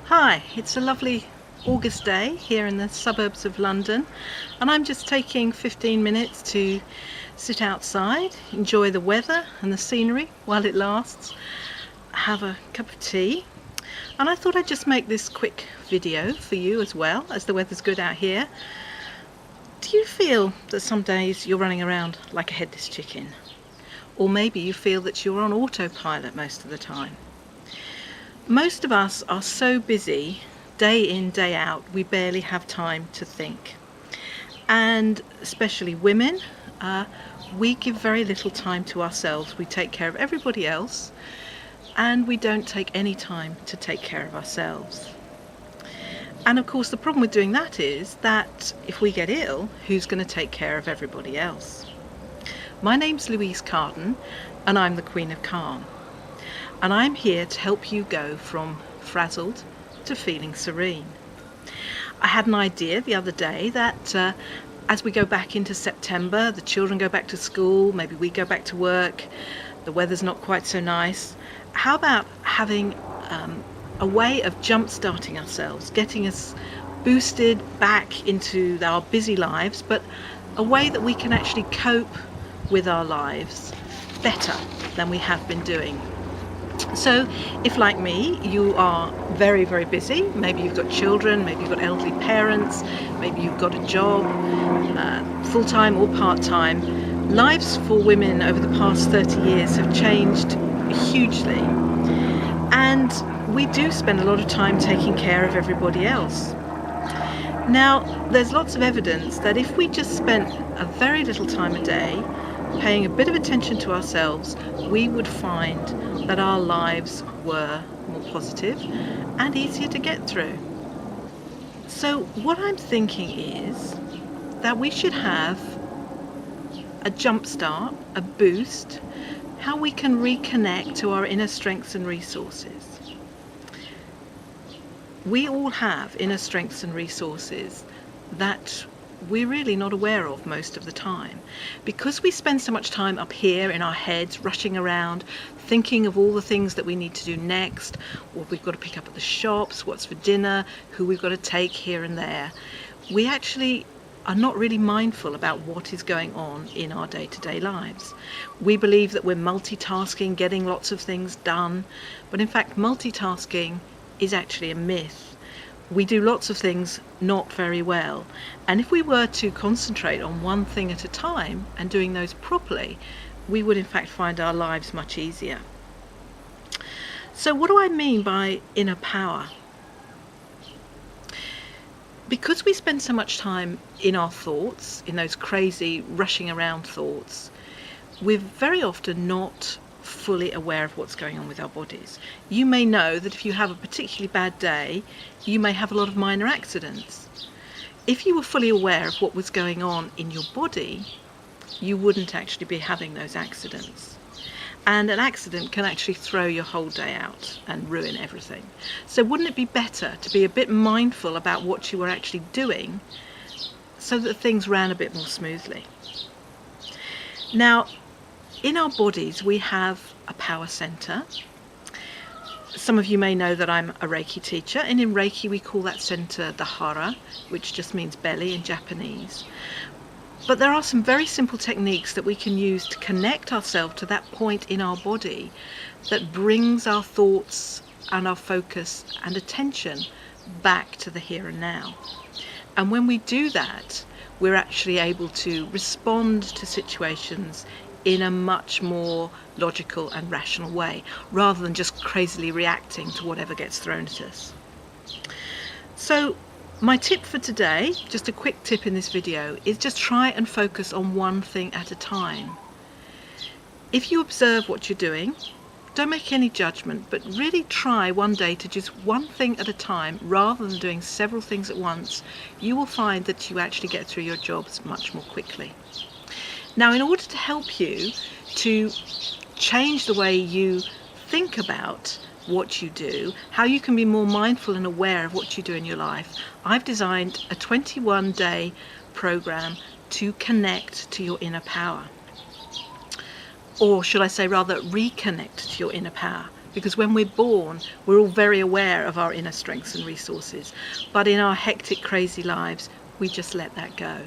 Hi, it's a lovely August day here in the suburbs of London, and I'm just taking 15 minutes to sit outside, enjoy the weather and the scenery while it lasts, have a cup of tea, and I thought I'd just make this quick video for you as well, as the weather's good out here. Do you feel that some days you're running around like a headless chicken? Or maybe you feel that you're on autopilot most of the time? Most of us are so busy, day in, day out, we barely have time to think. And especially women, we give very little time to ourselves. We take care of everybody else, and we don't take any time to take care of ourselves. And of course, the problem with doing that is that if we get ill, who's going to take care of everybody else? My name's Louise Carden, and I'm the Queen of Calm. And I'm here to help you go from frazzled to feeling serene. I had an idea the other day that as we go back into September, the children go back to school, maybe we go back to work, the weather's not quite so nice. How about having a way of jump-starting ourselves, getting us boosted back into our busy lives, but a way that we can actually cope with our lives better than we have been doing. So if, like me, you are very, very busy, maybe you've got children, maybe you've got elderly parents, maybe you've got a job, full-time or part-time, lives for women over the past 30 years have changed hugely. And we do spend a lot of time taking care of everybody else. Now, there's lots of evidence that if we just spent a very little time a day paying a bit of attention to ourselves, we would find that our lives were more positive and easier to get through. So what I'm thinking is that we should have a jump start, a boost, how we can reconnect to our inner strengths and resources. We all have inner strengths and resources that we're really not aware of most of the time. Because we spend so much time up here in our heads, rushing around, thinking of all the things that we need to do next, what we've got to pick up at the shops, what's for dinner, who we've got to take here and there, we actually are not really mindful about what is going on in our day-to-day lives. We believe that we're multitasking, getting lots of things done, but in fact multitasking is actually a myth. We do lots of things not very well, and if we were to concentrate on one thing at a time and doing those properly, we would in fact find our lives much easier. So what do I mean by inner power? Because we spend so much time in our thoughts, in those crazy rushing around thoughts, we're very often not fully aware of what's going on with our bodies. You may know that if you have a particularly bad day, you may have a lot of minor accidents. If you were fully aware of what was going on in your body, you wouldn't actually be having those accidents. And an accident can actually throw your whole day out and ruin everything. So wouldn't it be better to be a bit mindful about what you were actually doing so that things ran a bit more smoothly? Now, in our bodies, we have a power center. Some of you may know that I'm a Reiki teacher, and in Reiki we call that center the hara, which just means belly in Japanese. But there are some very simple techniques that we can use to connect ourselves to that point in our body that brings our thoughts and our focus and attention back to the here and now. And when we do that, we're actually able to respond to situations in a much more logical and rational way, rather than just crazily reacting to whatever gets thrown at us. So my tip for today, just a quick tip in this video, is just try and focus on one thing at a time. If you observe what you're doing, don't make any judgment, but really try one day to just one thing at a time rather than doing several things at once. You will find that you actually get through your jobs much more quickly. Now, in order to help you to change the way you think about what you do, how you can be more mindful and aware of what you do in your life, I've designed a 21-day program to connect to your inner power. Or should I say rather, reconnect to your inner power. because when we're born, we're all very aware of our inner strengths and resources, but in our hectic, crazy lives, we just let that go.